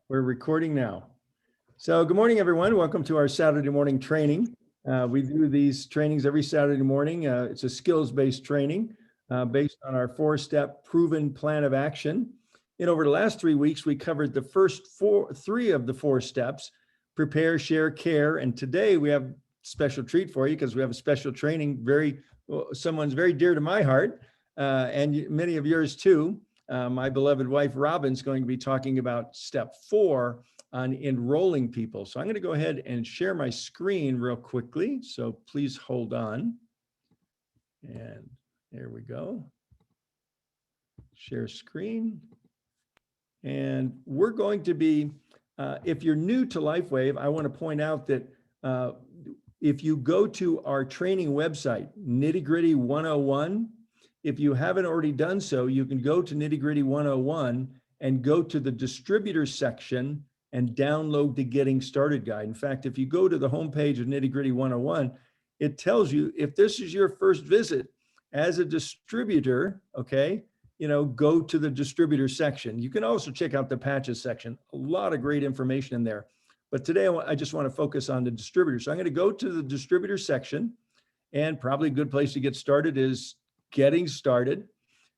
We're recording now. So good morning, everyone. Welcome to our Saturday morning training. We do these trainings every Saturday morning. It's a skills-based training based on our four-step proven plan of action. And over the last 3 weeks, we covered the first three of the 4 steps: prepare, share, care. And today we have a special treat for you because we have a special training. Someone's very dear to my heart and many of yours too. My beloved wife, Robin's going to be talking about step 4 on enrolling people. So I'm going to go ahead and share my screen real quickly. So please hold on. And there we go. Share screen. And we're going to be, if you're new to LifeWave, I want to point out that if you go to our training website, Nitty Gritty 101, if you haven't already done so, you can go to Nitty Gritty 101 and go to the distributor section and download the Getting Started guide. In fact, if you go to the homepage of Nitty Gritty 101, it tells you if this is your first visit as a distributor, okay, go to the distributor section. You can also check out the patches section. A lot of great information in there. But today I just want to focus on the distributor. So I'm going to go to the distributor section, and probably a good place to get started is Getting Started.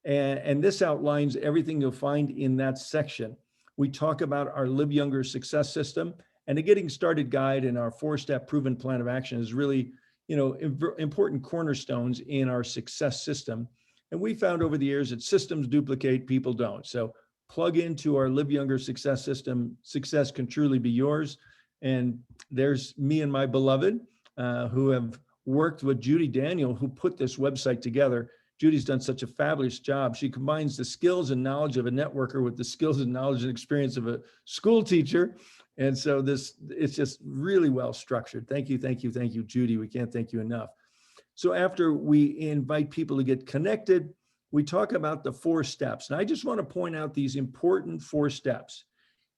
And this outlines everything you'll find in that section. We talk about our Live Younger success system, and the Getting Started guide and our 4-step proven plan of action is really, important cornerstones in our success system. And we found over the years that systems duplicate, people don't. So plug into our Live Younger success system. Success can truly be yours. And there's me and my beloved who have worked with Judy Daniel, who put this website together. Judy's done such a fabulous job. She combines the skills and knowledge of a networker with the skills and knowledge and experience of a school teacher. And so it's just really well structured. Thank you, Judy. We can't thank you enough. So after we invite people to get connected, we talk about the 4 steps. And I just want to point out these important 4 steps.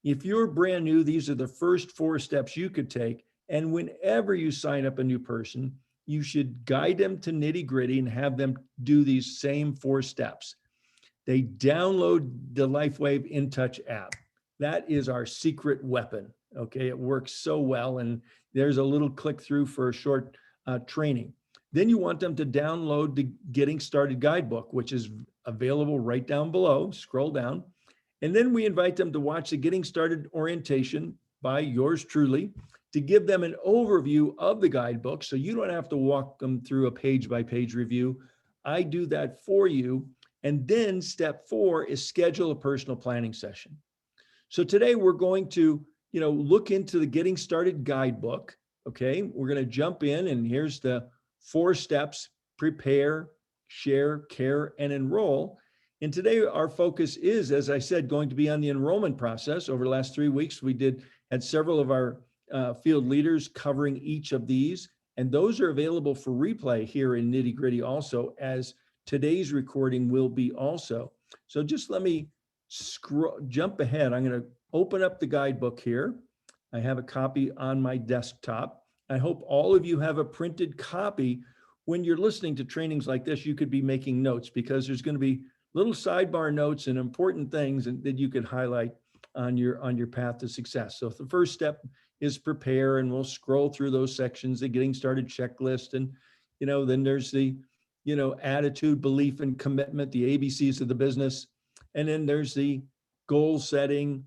If you're brand new, these are the first 4 steps you could take. And whenever you sign up a new person, you should guide them to Nitty Gritty and have them do these same 4 steps. They download the LifeWave InTouch app. That is our secret weapon. Okay, it works so well. And there's a little click through for a short training. Then you want them to download the Getting Started guidebook, which is available right down below. Scroll down. And then we invite them to watch the Getting Started orientation by yours truly, to give them an overview of the guidebook so you don't have to walk them through a page-by-page review. I do that for you. And then step 4 is schedule a personal planning session. So today we're going to, look into the Getting Started guidebook. Okay, we're going to jump in, and here's the 4 steps: prepare, share, care, and enroll. And today our focus is, as I said, going to be on the enrollment process. Over the last 3 weeks, we had several of our field leaders covering each of these, and those are available for replay here in Nitty Gritty also, as today's recording will be also. So just let me jump ahead. I'm going to open up the guidebook here. I have a copy on my desktop. I hope all of you have a printed copy. When you're listening to trainings like this, you could be making notes, because there's going to be little sidebar notes and important things that you could highlight on your path to success. So the first step is prepare, and we'll scroll through those sections, the Getting Started checklist. And, then there's the, attitude, belief, and commitment, the ABCs of the business. And then there's the goal setting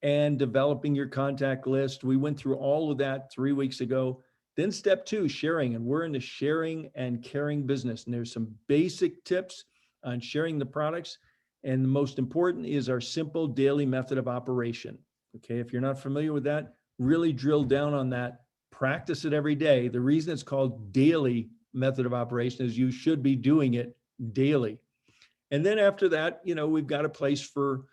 and developing your contact list. We went through all of that 3 weeks ago. Then step 2, sharing. And we're in the sharing and caring business. And there's some basic tips on sharing the products. And the most important is our simple daily method of operation. Okay, if you're not familiar with that, really drill down on that, practice it every day. The reason it's called daily method of operation is you should be doing it daily. And then after that, we've got a place for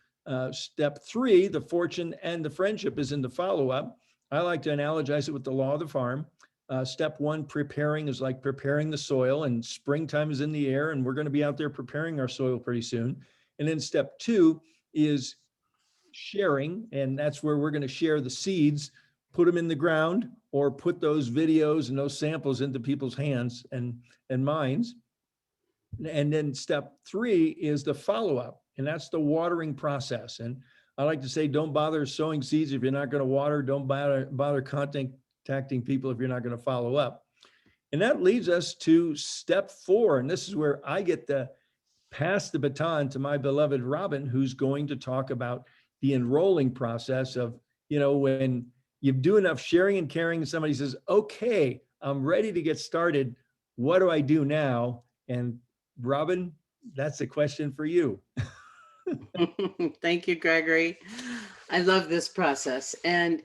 step 3, the fortune and the friendship is in the follow-up. I like to analogize it with the law of the farm. Step 1, preparing, is like preparing the soil, and springtime is in the air, and we're going to be out there preparing our soil pretty soon. And then step 2 is sharing, and that's where we're going to share the seeds, put them in the ground, or put those videos and those samples into people's hands and minds. And then step 3 is the follow-up, and that's the watering process. And I like to say, don't bother sowing seeds if you're not going to water. Don't bother contacting people if you're not going to follow up. And that leads us to step 4. And this is where I get to pass the baton to my beloved Robin, who's going to talk about the enrolling process of, when you do enough sharing and caring, and somebody says, okay, I'm ready to get started. What do I do now? And Robin, that's a question for you. Thank you, Gregory. I love this process. And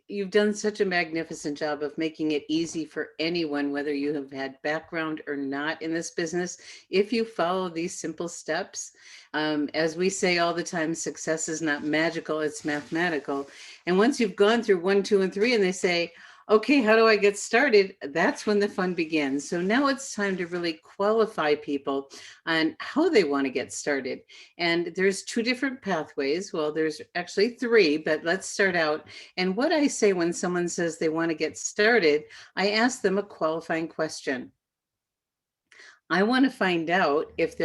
you've done such a magnificent job of making it easy for anyone, whether you have had background or not in this business. If you follow these simple steps, as we say all the time, success is not magical, it's mathematical. And once you've gone through 1, 2, and 3, and they say, okay, how do I get started? That's when the fun begins. So now it's time to really qualify people on how they want to get started. And there's 2 different pathways. Well, there's actually 3, but let's start out. And what I say when someone says they want to get started, I ask them a qualifying question. I want to find out if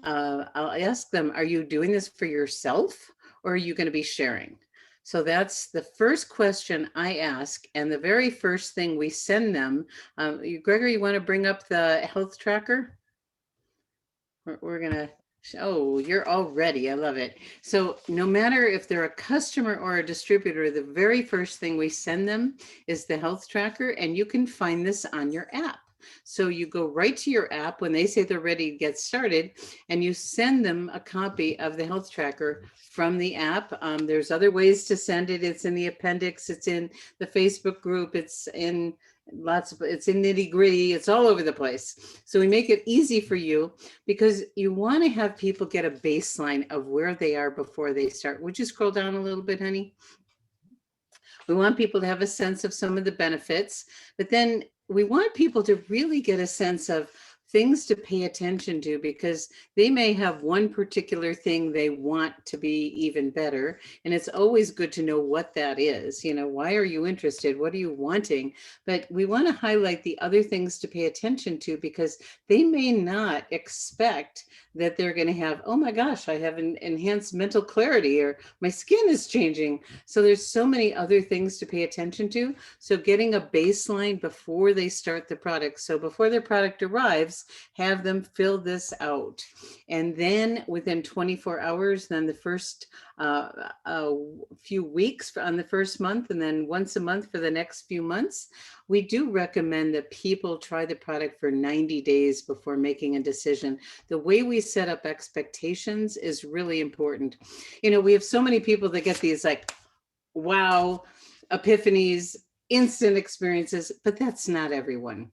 I'll ask them, are you doing this for yourself or are you going to be sharing? So that's the first question I ask. And the very first thing we send them, Gregory, you want to bring up the health tracker? We're going to, oh, you're all ready. I love it. So no matter if they're a customer or a distributor, the very first thing we send them is the health tracker. And you can find this on your app. So you go right to your app when they say they're ready to get started, and you send them a copy of the health tracker from the app. There's other ways to send it. It's in the appendix. It's in the Facebook group. It's in it's in nitty gritty. It's all over the place. So we make it easy for you because you want to have people get a baseline of where they are before they start. Would you scroll down a little bit, honey? We want people to have a sense of some of the benefits, but then we want people to really get a sense of things to pay attention to, because they may have one particular thing they want to be even better. And it's always good to know what that is. Why are you interested? What are you wanting? But we want to highlight the other things to pay attention to, because they may not expect that they're going to have, oh my gosh, I have an enhanced mental clarity, or my skin is changing. So there's so many other things to pay attention to. So getting a baseline before they start the product. So before their product arrives, have them fill this out. And then within 24 hours, then the first few weeks on the first month, and then once a month for the next few months, we do recommend that people try the product for 90 days before making a decision. The way we set up expectations is really important. We have so many people that get these like, wow, epiphanies, instant experiences, but that's not everyone.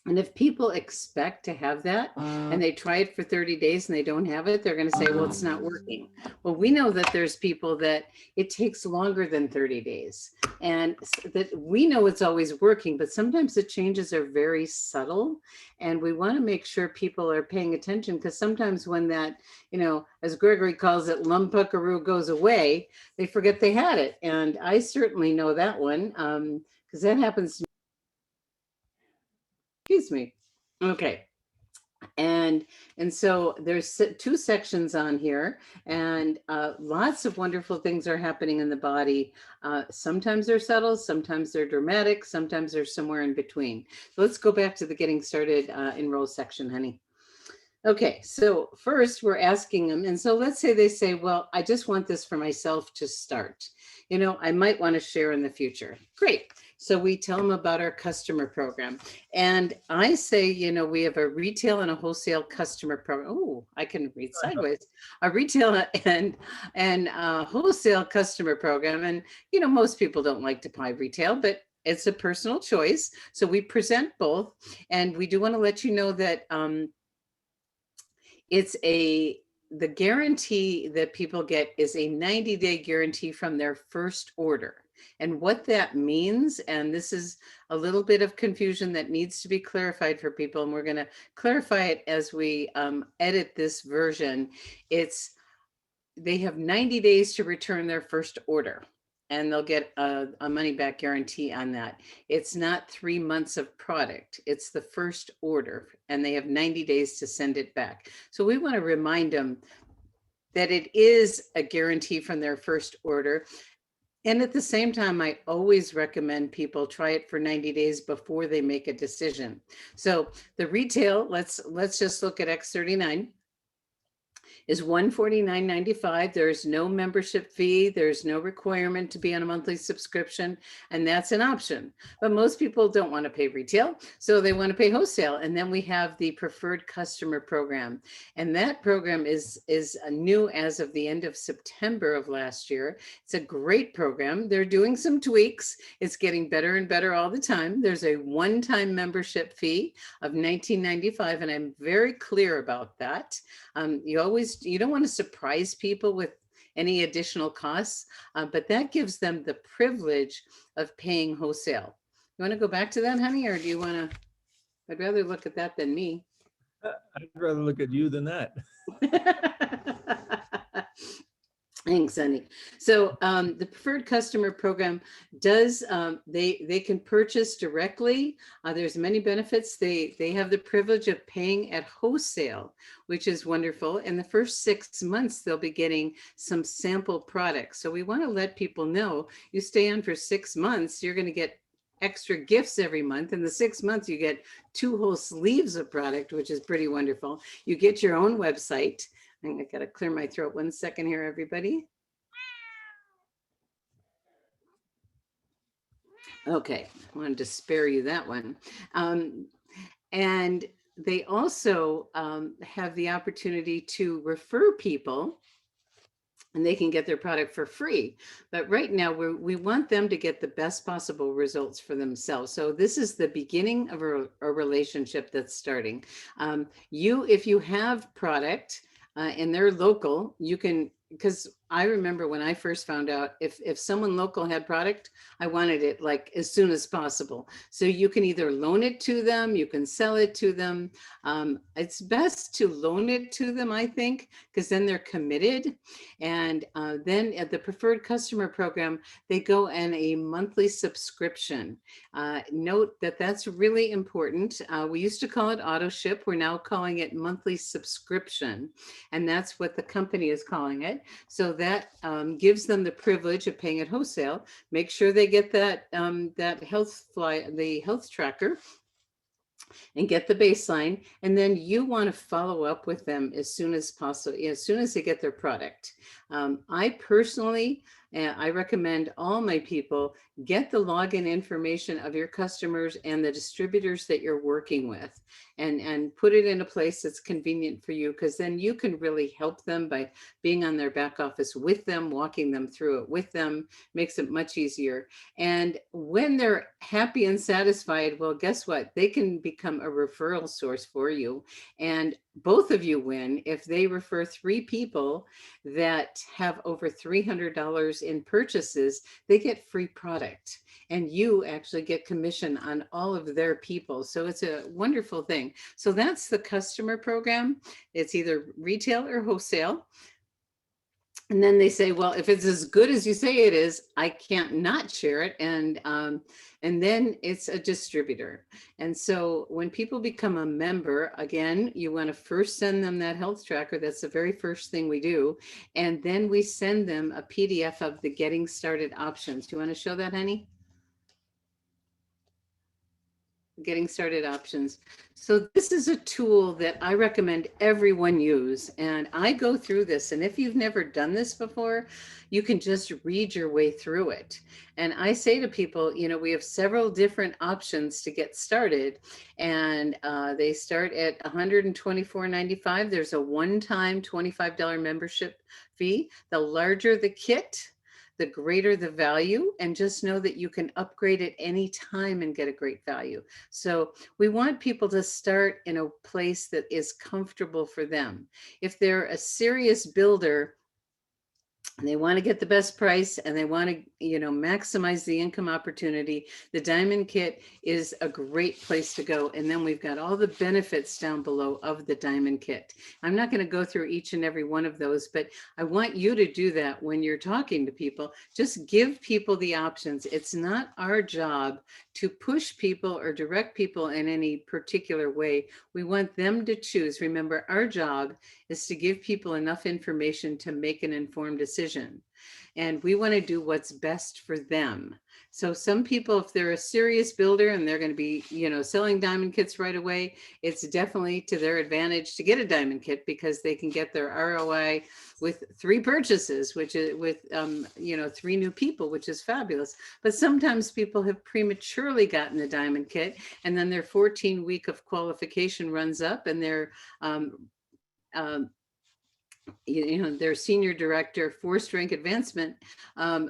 And if people expect to have that and they try it for 30 days and they don't have it, they're going to say, well, it's not working. Well, we know that there's people that it takes longer than 30 days, and that we know it's always working, but sometimes the changes are very subtle. And we want to make sure people are paying attention, because sometimes when that, as Gregory calls it, lumpuckaroo goes away, they forget they had it. And I certainly know that one, because that happens to me. Excuse me. Okay. And so there's 2 sections on here, and lots of wonderful things are happening in the body. Sometimes they're subtle, sometimes they're dramatic, sometimes they're somewhere in between. So let's go back to the getting started enroll section, honey. Okay, so first we're asking them, and so let's say they say, well, I just want this for myself to start. I might want to share in the future. Great. So we tell them about our customer program. And I say, we have a retail and a wholesale customer program. Oh, I can read sideways. A retail and wholesale customer program. And, most people don't like to buy retail, but it's a personal choice. So we present both. And we do want to let you know that the guarantee that people get is a 90-day guarantee from their first order. And what that means, and this is a little bit of confusion that needs to be clarified for people, and we're going to clarify it as we edit this version. They have 90 days to return their first order, and they'll get a money back guarantee on that. It's not 3 months of product. It's the first order, and they have 90 days to send it back. So we want to remind them that it is a guarantee from their first order. And at the same time, I always recommend people try it for 90 days before they make a decision. So the retail, let's just look at X39, is $149.95. There's no membership fee. There's no requirement to be on a monthly subscription, and that's an option. But most people don't want to pay retail, so they want to pay wholesale. And then we have the preferred customer program, and that program is new as of the end of September of last year. It's a great program. They're doing some tweaks. It's getting better and better all the time. There's a one-time membership fee of $19.95, and I'm very clear about that. You don't want to surprise people with any additional costs, but that gives them the privilege of paying wholesale. You want to go back to that, honey, or do you want to? I'd rather look at that than me. I'd rather look at you than that. Thanks, honey. So the preferred customer program does, they can purchase directly. There's many benefits. They have the privilege of paying at wholesale, which is wonderful. In the first 6 months, they'll be getting some sample products. So we want to let people know, you stay on for 6 months, you're going to get extra gifts every month. In the 6 months, you get 2 whole sleeves of product, which is pretty wonderful. You get your own website. I gotta clear my throat 1 second here, everybody. Okay, I wanted to spare you that one. And they also have the opportunity to refer people, and they can get their product for free. But right now, we want them to get the best possible results for themselves. So this is the beginning of a relationship that's starting. If you have product, and they're local, you can, because I remember when I first found out if someone local had product, I wanted it like as soon as possible. So you can either loan it to them, you can sell it to them. It's best to loan it to them, I think, because then they're committed. And then at the preferred customer program, they go in a monthly subscription. Note that that's really important. We used to call it auto ship. We're now calling it monthly subscription. And that's what the company is calling it. So that gives them the privilege of paying at wholesale. Make sure they get that the health tracker, and get the baseline. And then you want to follow up with them as soon as possible, as soon as they get their product. I personally, I recommend all my people get the login information of your customers and the distributors that you're working with, and put it in a place that's convenient for you, because then you can really help them by being on their back office with them, walking them through it with them, makes it much easier. And when they're happy and satisfied, well, guess what? They can become a referral source for you. And both of you win if they refer 3 people that have over $300 in purchases. They get free product, and you actually get commission on all of their people. So it's a wonderful thing. So that's the customer program. It's either retail or wholesale. And then they say, well, if it's as good as you say it is, I can't not share it. And then it's a distributor. And so when people become a member, again, you want to first send them that health tracker. That's the very first thing we do. And then we send them a PDF of the getting started options. Do you want to show that, honey? Getting started options. So this is a tool that I recommend everyone use. And I go through this. And if you've never done this before, you can just read your way through it. And I say to people, we have several different options to get started. And they start at $124.95. There's a one-time $25 membership fee. The larger the kit, the greater the value, and just know that you can upgrade at any time and get a great value. So we want people to start in a place that is comfortable for them. If they're a serious builder, and they want to get the best price, and they want to, maximize the income opportunity, the diamond kit is a great place to go. And then we've got all the benefits down below of the diamond kit. I'm not going to go through each and every one of those, but I want you to do that when you're talking to people. Just give people the options. It's not our job to push people or direct people in any particular way. We want them to choose. Remember, our job is to give people enough information to make an informed decision. And we want to do what's best for them. So some people, if they're a serious builder and they're going to be, selling diamond kits right away, it's definitely to their advantage to get a diamond kit because they can get their ROI with 3 purchases, which is with, 3 new people, which is fabulous. But sometimes people have prematurely gotten the diamond kit and then their 14-week of qualification runs up and their um, their senior director forced rank advancement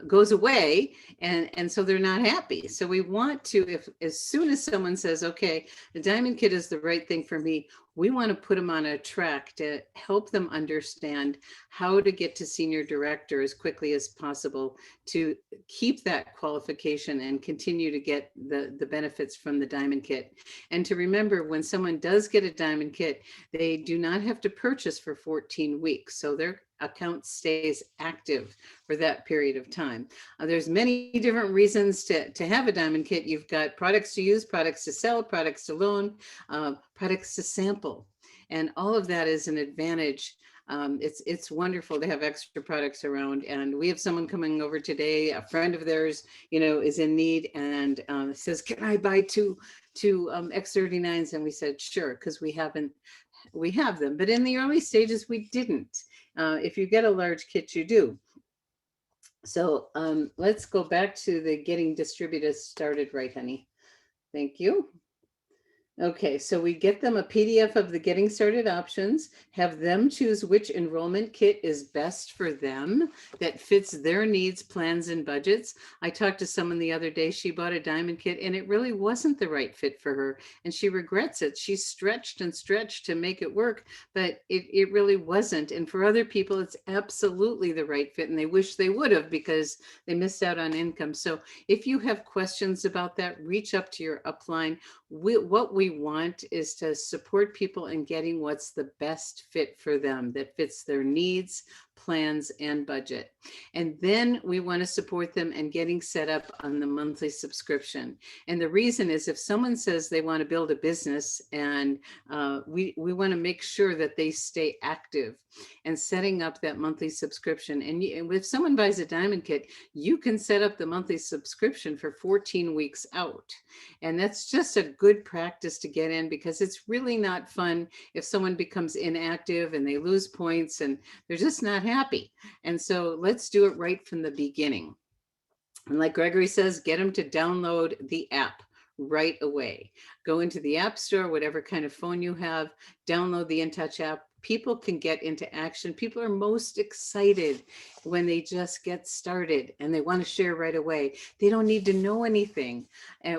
goes away, and so they're not happy. So we want to, if as soon as someone says, okay, the diamond kit is the right thing for me, we want to put them on a track to help them understand how to get to senior director as quickly as possible to keep that qualification and continue to get the benefits from the diamond kit. And to remember, when someone does get a diamond kit, they do not have to purchase for 14 weeks. So their account stays active for that period of time. There's many different reasons to have a diamond kit. You've got products to use, products to sell, products to loan, products to sample. And all of that is an advantage. It's wonderful to have extra products around. And we have someone coming over today, a friend of theirs, is in need and says, can I buy two X39s? And we said, sure, because we have them. But in the early stages, we didn't. If you get a large kit, you do. So let's go back to the getting distributors started right, honey. Thank you. Okay, so we get them a PDF of the getting started options, have them choose which enrollment kit is best for them that fits their needs, plans, and budgets. I talked to someone the other day, she bought a diamond kit and it really wasn't the right fit for her and she regrets it. She stretched and stretched to make it work, but it really wasn't. And for other people, it's absolutely the right fit and they wish they would have because they missed out on income. So if you have questions about that, reach up to your upline. What we want is to support people in getting what's the best fit for them that fits their needs, plans, and budget. And then we want to support them in getting set up on the monthly subscription. And the reason is if someone says they want to build a business and we want to make sure that they stay active and setting up that monthly subscription. And if someone buys a diamond kit, you can set up the monthly subscription for 14 weeks out. And that's just a good practice to get in because it's really not fun if someone becomes inactive and they lose points and they're just not happy. And so let's do it right from the beginning. And like Gregory says, get them to download the app right away. Go into the App Store, whatever kind of phone you have, download the InTouch app. People can get into action. People are most excited when they just get started and they want to share right away. They don't need to know anything,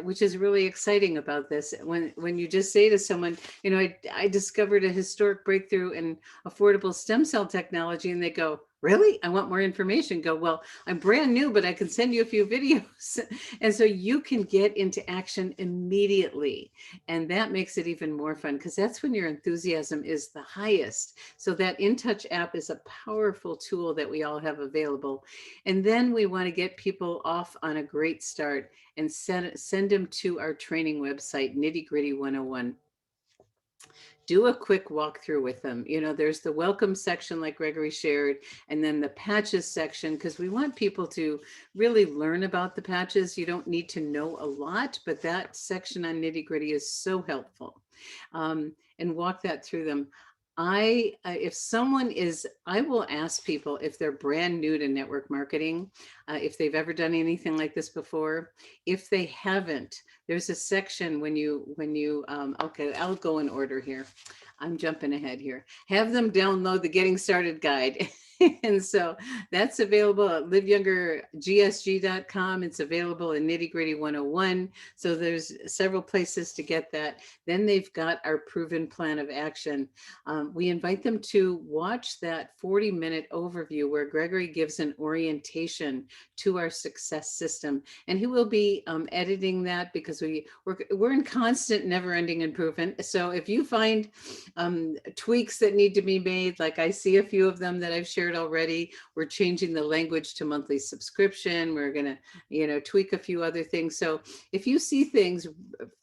which is really exciting about this. When you just say to someone, I discovered a historic breakthrough in affordable stem cell technology, and they go, really? I want more information. Go, well, I'm brand new, but I can send you a few videos. And so you can get into action immediately. And that makes it even more fun because that's when your enthusiasm is the highest. So that InTouch app is a powerful tool that we all have available. And then we want to get people off on a great start and send them to our training website, Nitty Gritty 101. Do a quick walkthrough with them. There's the welcome section like Gregory shared, and then the patches section, because we want people to really learn about the patches. You don't need to know a lot, but that section on Nitty Gritty is so helpful. And walk that through them. I will ask people if they're brand new to network marketing, if they've ever done anything like this before. If they haven't, there's a section okay, I'll go in order here. I'm jumping ahead here. Have them download the Getting Started Guide. And so that's available at liveyoungergsg.com. It's available in Nitty Gritty 101. So there's several places to get that. Then they've got our proven plan of action. We invite them to watch that 40-minute overview where Gregory gives an orientation to our success system. And he will be editing that because we're in constant never-ending improvement. So if you find tweaks that need to be made, like I see a few of them that I've shared already, we're changing the language to monthly subscription. We're going to, tweak a few other things. So if you see things,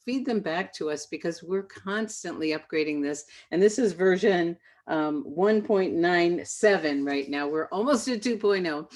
feed them back to us because we're constantly upgrading this. And this is version 1.97 right now. We're almost at 2.0.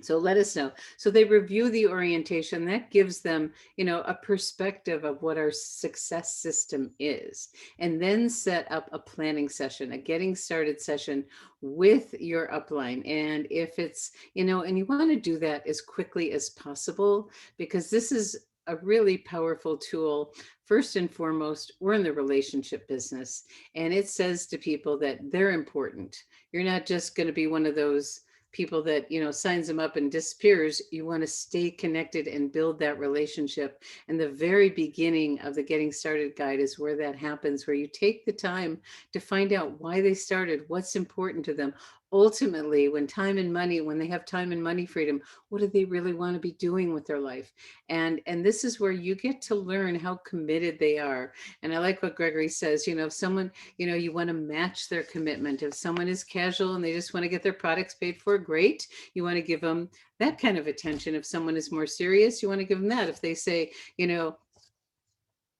So let us know. So they review the orientation. That gives them, a perspective of what our success system is, and then set up a planning session, a getting started session with your upline. And if it's, and you want to do that as quickly as possible, because this is a really powerful tool. First and foremost, we're in the relationship business, and it says to people that they're important. You're not just going to be one of those people that signs them up and disappears. You want to stay connected and build that relationship. And the very beginning of the Getting Started Guide is where that happens, where you take the time to find out why they started, what's important to them. Ultimately, when they have time and money freedom, what do they really want to be doing with their life? And this is where you get to learn how committed they are. And I like what Gregory says, if someone, you want to match their commitment. If someone is casual and they just want to get their products paid for, great. You want to give them that kind of attention. If someone is more serious, you want to give them that. If they say,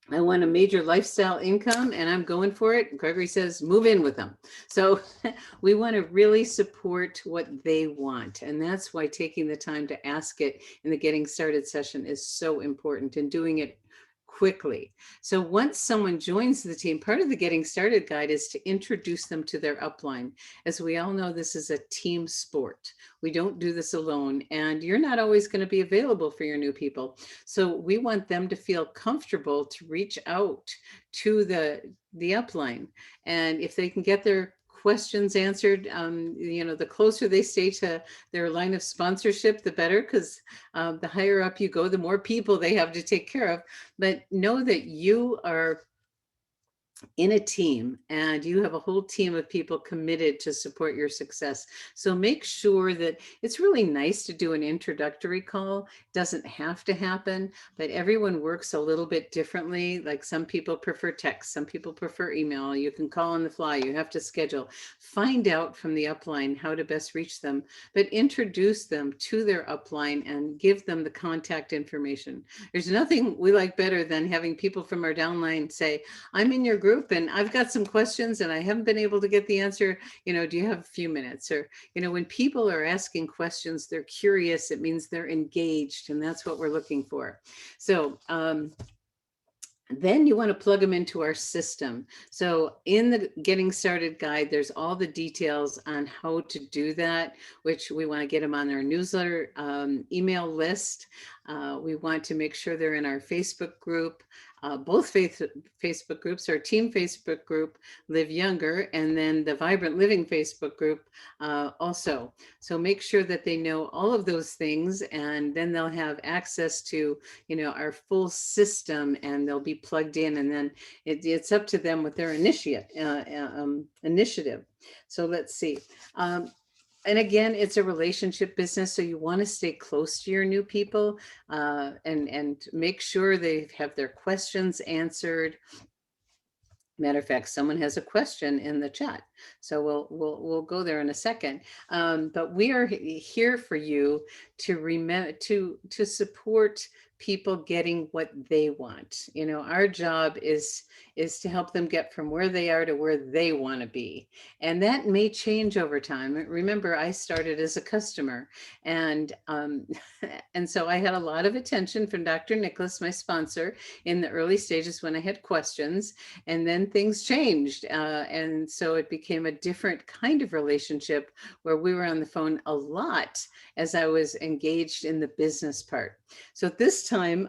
I want a major lifestyle income and I'm going for it, Gregory says, move in with them. So we want to really support what they want. And that's why taking the time to ask it in the Getting Started session is so important, and doing it quickly. So once someone joins the team, part of the Getting Started Guide is to introduce them to their upline. As we all know, this is a team sport. We don't do this alone, and you're not always going to be available for your new people. So we want them to feel comfortable to reach out to the upline. And if they can get their questions answered, the closer they stay to their line of sponsorship, the better, because the higher up you go, the more people they have to take care of. But know that you are in a team, and you have a whole team of people committed to support your success. So make sure that it's really nice to do an introductory call. It doesn't have to happen, but everyone works a little bit differently. Like some people prefer text, some people prefer email. You can call on the fly, you have to schedule. Find out from the upline how to best reach them, but introduce them to their upline and give them the contact information. There's nothing we like better than having people from our downline say, I'm in your group and I've got some questions and I haven't been able to get the answer. Do you have a few minutes? Or, when people are asking questions, they're curious. It means they're engaged, and that's what we're looking for. So, then you want to plug them into our system. So in the Getting Started Guide, there's all the details on how to do that, which we want to get them on our newsletter email list. We want to make sure they're in our Facebook group. Both Facebook groups, our team Facebook group, Live Younger, and then the Vibrant Living Facebook group also. So make sure that they know all of those things, and then they'll have access to, our full system, and they'll be plugged in, and then it's up to them with their initiative. So let's see. And again, it's a relationship business, so you want to stay close to your new people and make sure they have their questions answered. Matter of fact, someone has a question in the chat, so we'll go there in a second. But we are here for you to remember to support people getting what they want. Our job is to help them get from where they are to where they want to be, and that may change over time. Remember, I started as a customer, and and so I had a lot of attention from Dr. Nicholas, my sponsor, in the early stages when I had questions. And then things changed. And so it became a different kind of relationship where we were on the phone a lot as I was engaged in the business part. So at this time,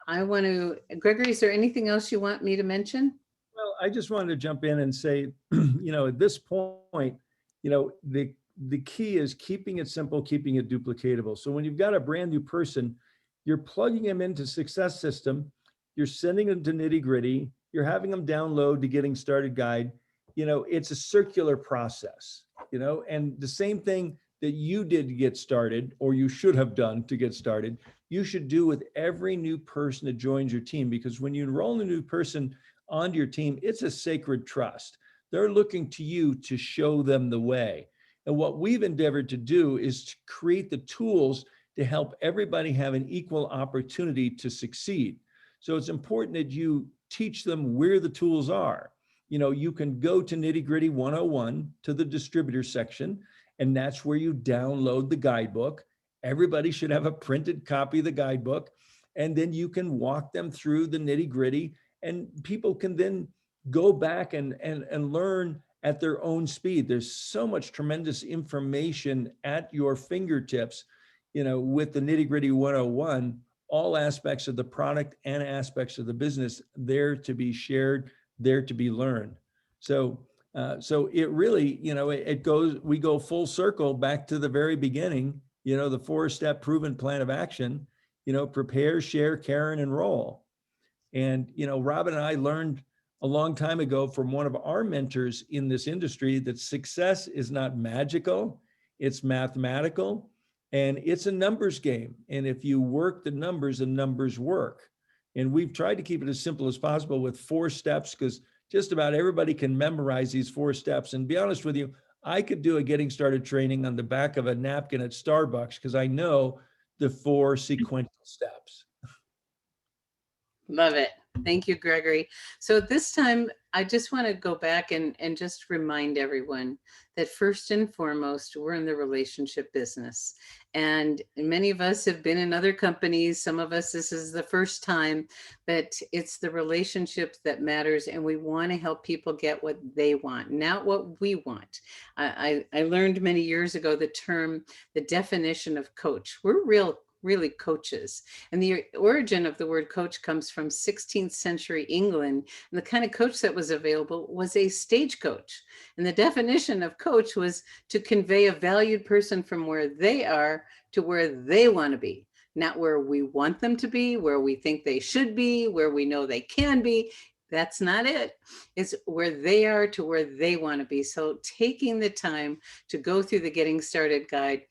I want to, Gregory, is there anything else you want me to mention? Well, I just wanted to jump in and say, at this point, the key is keeping it simple, keeping it duplicatable. So when you've got a brand new person, you're plugging them into Success System, you're sending them to Nitty Gritty, you're having them download the Getting Started Guide. It's a circular process, and the same thing that you did to get started, or you should have done to get started, you should do with every new person that joins your team. Because when you enroll a new person onto your team, it's a sacred trust. They're looking to you to show them the way. And what we've endeavored to do is to create the tools to help everybody have an equal opportunity to succeed. So it's important that you teach them where the tools are. You can go to Nitty Gritty 101 to the distributor section, and that's where you download the guidebook. Everybody should have a printed copy of the guidebook, and then you can walk them through the nitty gritty, and people can then go back and learn at their own speed. There's so much tremendous information at your fingertips, with the Nitty Gritty 101, all aspects of the product and aspects of the business there to be shared, there to be learned. So it really, we go full circle back to the very beginning, the 4-step proven plan of action, prepare, share, care, and enroll. And, Robin and I learned a long time ago from one of our mentors in this industry that success is not magical, it's mathematical, and it's a numbers game. And if you work the numbers work. And we've tried to keep it as simple as possible with 4 steps, because just about everybody can memorize these 4 steps. And be honest with you, I could do a getting started training on the back of a napkin at Starbucks because I know the 4 sequential steps. Love it. Thank you, Gregory. So this time, I just want to go back and just remind everyone that first and foremost, we're in the relationship business. And many of us have been in other companies. Some of us, this is the first time, but it's the relationship that matters. And we want to help people get what they want, not what we want. I learned many years ago the definition of coach. We're really coaches. And the origin of the word coach comes from 16th century England. And the kind of coach that was available was a stagecoach. And the definition of coach was to convey a valued person from where they are to where they want to be, not where we want them to be, where we think they should be, where we know they can be. That's not it. It's where they are to where they want to be. So taking the time to go through the Getting Started guide,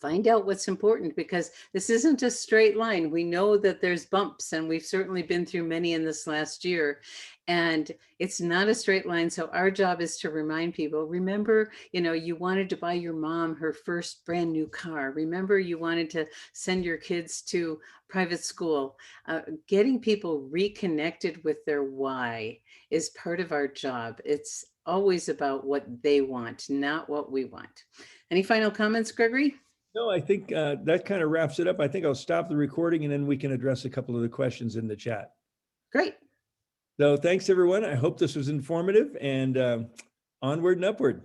find out what's important, because this isn't a straight line. We know that there's bumps, and we've certainly been through many in this last year, and it's not a straight line. So our job is to remind people, remember, you wanted to buy your mom her first brand new car. Remember, you wanted to send your kids to private school. Getting people reconnected with their why is part of our job. It's always about what they want, not what we want. Any final comments, Gregory? No, I think that kind of wraps it up. I think I'll stop the recording and then we can address a couple of the questions in the chat. Great. So thanks, everyone. I hope this was informative, and onward and upward.